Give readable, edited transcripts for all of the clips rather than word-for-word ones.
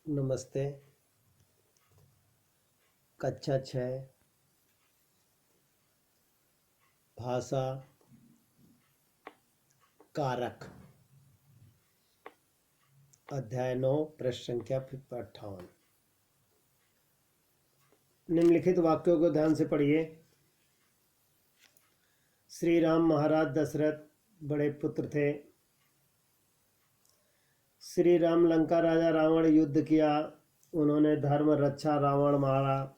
नमस्ते। कक्षा 6 भाषा कारक अध्याय 9 पृष्ठ संख्या 58। निम्नलिखित वाक्यों को ध्यान से पढ़िए। श्री राम महाराज दशरथ बड़े पुत्र थे। श्री राम लंका राजा रावण युद्ध किया, उन्होंने धर्म रक्षा, रावण मारा।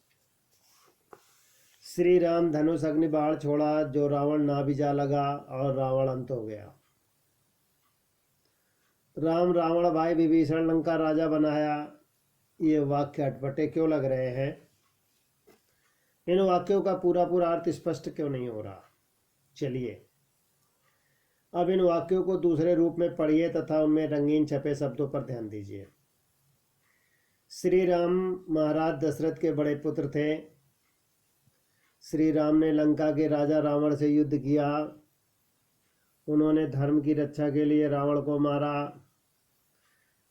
श्री राम धनुष अग्नि बाण छोड़ा, जो रावण नाभि जा लगा और रावण अंत हो गया। राम रावण भाई विभीषण लंका राजा बनाया। ये वाक्य अटपटे क्यों लग रहे हैं? इन वाक्यों का पूरा अर्थ स्पष्ट क्यों नहीं हो रहा? चलिए अब इन वाक्यों को दूसरे रूप में पढ़िए तथा उनमें रंगीन छपे शब्दों पर ध्यान दीजिए। श्री राम महाराज दशरथ के बड़े पुत्र थे। श्री राम ने लंका के राजा रावण से युद्ध किया, उन्होंने धर्म की रक्षा के लिए रावण को मारा।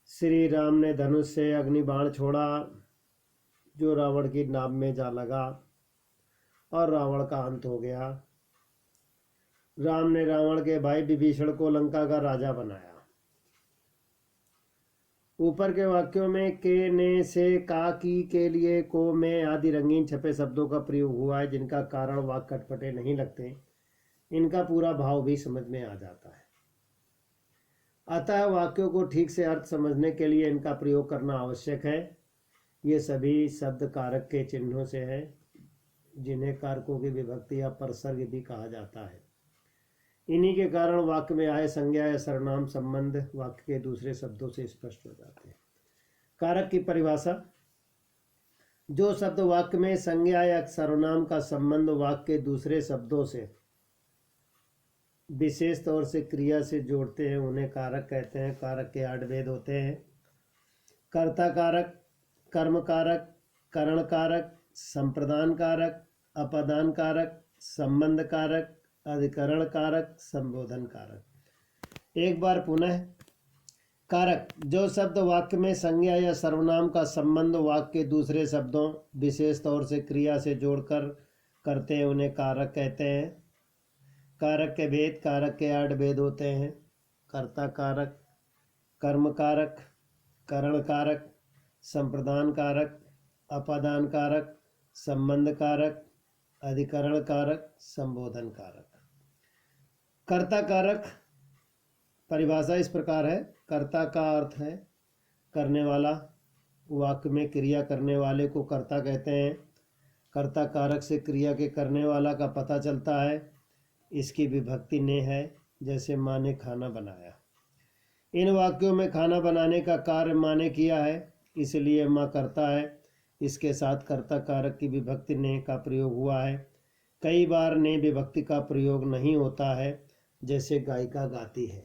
श्री राम ने धनुष से अग्नि बाण छोड़ा, जो रावण की नाभ में जा लगा और रावण का अंत हो गया। राम ने रावण के भाई विभीषण को लंका का राजा बनाया। ऊपर के वाक्यों में के, ने, से, का, की, के लिए, को, में आदि रंगीन छपे शब्दों का प्रयोग हुआ है, जिनका कारण वाक्य अटपटे नहीं लगते। इनका पूरा भाव भी समझ में आ जाता है। अतः वाक्यों को ठीक से अर्थ समझने के लिए इनका प्रयोग करना आवश्यक है। ये सभी शब्द कारक के चिन्हों से है, जिन्हें कारकों की विभक्ति या परसर्ग भी कहा जाता है। इन्हीं के कारण वाक्य में आए संज्ञा या सर्वनाम संबंध वाक्य के दूसरे शब्दों से स्पष्ट हो जाते हैं। कारक की परिभाषा: जो शब्द वाक्य में संज्ञा या सर्वनाम का संबंध वाक्य के दूसरे शब्दों से विशेष तौर से क्रिया से जोड़ते हैं, उन्हें कारक कहते हैं। कारक के 8 भेद होते हैं: कर्ता कारक, कर्म कारक, करण कारक, संप्रदान कारक, अपादान कारक, संबंध कारक, अधिकरण कारक, संबोधन कारक। एक बार पुनः। कारक: जो शब्द वाक्य में संज्ञा या सर्वनाम का संबंध वाक्य के दूसरे शब्दों विशेष तौर से क्रिया से जोड़कर करते हैं, उन्हें कारक कहते हैं। कारक के भेद: कारक के 8 भेद होते हैं: कर्ता कारक, कर्म कारक, करण कारक, संप्रदान कारक, अपादान कारक, संबंध कारक, अधिकरण कारक, संबोधन कारक। कर्ता कारक परिभाषा इस प्रकार है: कर्ता का अर्थ है करने वाला। वाक्य में क्रिया करने वाले को कर्ता कहते हैं। कर्ता कारक से क्रिया के करने वाला का पता चलता है। इसकी विभक्ति ने है, जैसे माँ ने खाना बनाया। इन वाक्यों में खाना बनाने का कार्य माँ ने किया है, इसलिए माँ करता है। इसके साथ कर्ता कारक की विभक्ति ने का प्रयोग हुआ है। कई बार ने विभक्ति का प्रयोग नहीं होता है, जैसे गायिका गाती है।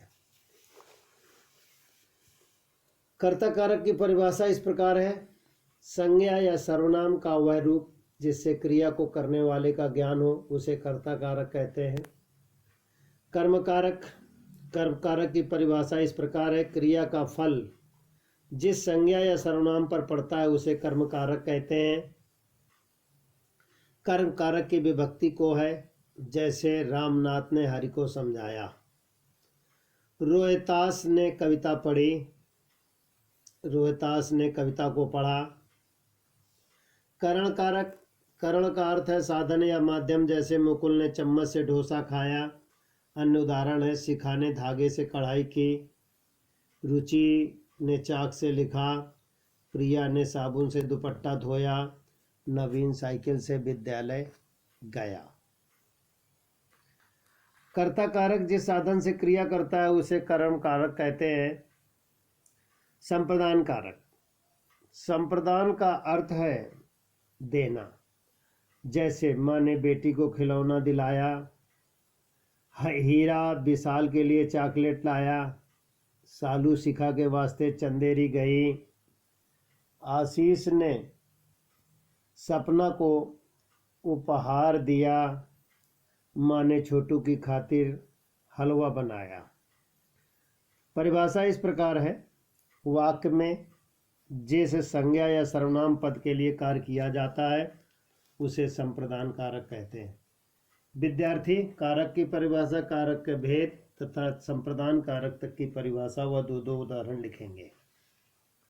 कर्ता कारक की परिभाषा इस प्रकार है: संज्ञा या सर्वनाम का वह रूप जिससे क्रिया को करने वाले का ज्ञान हो, उसे कर्ता कारक कहते हैं। कर्म कारक कर्म कारक की परिभाषा इस प्रकार है: क्रिया का फल जिस संज्ञा या सर्वनाम पर पड़ता है, उसे कर्म कारक कहते हैं। कर्म कारक की विभक्ति को है, जैसे रामनाथ ने हरि को समझाया। रोहितास ने कविता पढ़ी, रोहितास ने कविता को पढ़ा। करण कारक करण का अर्थ है साधन या माध्यम, जैसे मुकुल ने चम्मच से डोसा खाया। अन्य उदाहरण है: शिखा ने धागे से कढ़ाई की, रुचि ने चाक से लिखा, प्रिया ने साबुन से दुपट्टा धोया, नवीन साइकिल से विद्यालय गया। कर्ता कारक जिस साधन से क्रिया करता है, उसे कर्म कारक कहते हैं। संप्रदान कारक संप्रदान का अर्थ है देना, जैसे माँ ने बेटी को खिलौना दिलाया। हीरा विशाल के लिए चॉकलेट लाया। सालू शिखा के वास्ते चंदेरी गई। आशीष ने सपना को उपहार दिया। माँ ने छोटू की खातिर हलवा बनाया। परिभाषा इस प्रकार है: वाक्य में जैसे संज्ञा या सर्वनाम पद के लिए कार्य किया जाता है उसे संप्रदान कारक कहते हैं। विद्यार्थी, कारक की परिभाषा, कारक के भेद तथा संप्रदान कारक तक की परिभाषा व दो उदाहरण लिखेंगे।